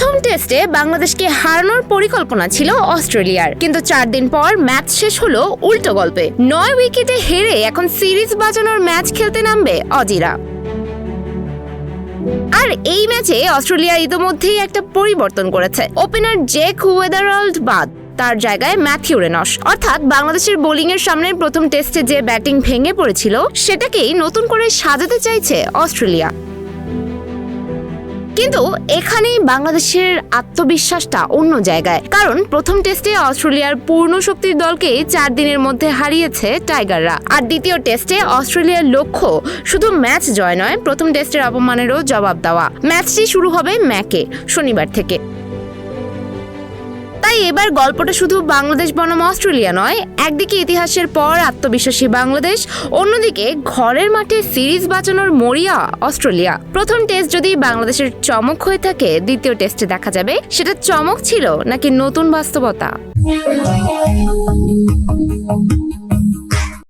প্রথম টেস্টে বাংলাদেশকে হারানোর পরিকল্পনা ছিল অস্ট্রেলিয়ার, কিন্তু 4 দিন পর ম্যাচ শেষ হলো উল্টো গল্পে। 9 উইকেটে হেরে এখন সিরিজ বাঁচানোর ম্যাচ খেলতে নামবে অজিরা। আর এই ম্যাচে অস্ট্রেলিয়া ইতোমধ্যেই একটা পরিবর্তন করেছে। ওপেনার জেক ওয়েদারল্ড বাদ, তার জায়গায় ম্যাথিউ রেনশ। অর্থাৎ বাংলাদেশের বোলিং এর সামনে প্রথম টেস্টে যে ব্যাটিং ভেঙে পড়েছিল সেটাকেই নতুন করে সাজাতে চাইছে অস্ট্রেলিয়া। কিন্তু এখানেই বাংলাদেশের আত্মবিশ্বাসটা অন্য জায়গায়, কারণ প্রথম টেস্টে অস্ট্রেলিয়ার পূর্ণ শক্তির দলকে 4 দিনের মধ্যে হারিয়েছে টাইগাররা। আর দ্বিতীয় টেস্টে অস্ট্রেলিয়ার লক্ষ্য শুধু ম্যাচ জয় নয়, প্রথম টেস্টের অপমানেরও জবাব দেওয়া। ম্যাচটি শুরু হবে ম্যাকে শনিবার থেকে। তাই এবার গল্পটা শুধু বাংলাদেশ বনাম অস্ট্রেলিয়া নয়, একদিকে ইতিহাসের পর আত্মবিশ্বাসী বাংলাদেশ, অন্যদিকে ঘরের মাঠে সিরিজ বাঁচানোর মরিয়া অস্ট্রেলিয়া। প্রথম টেস্ট যদি বাংলাদেশের চমক হয়ে থাকে, দ্বিতীয় টেস্টে দেখা যাবে সেটা চমক ছিল নাকি নতুন বাস্তবতা।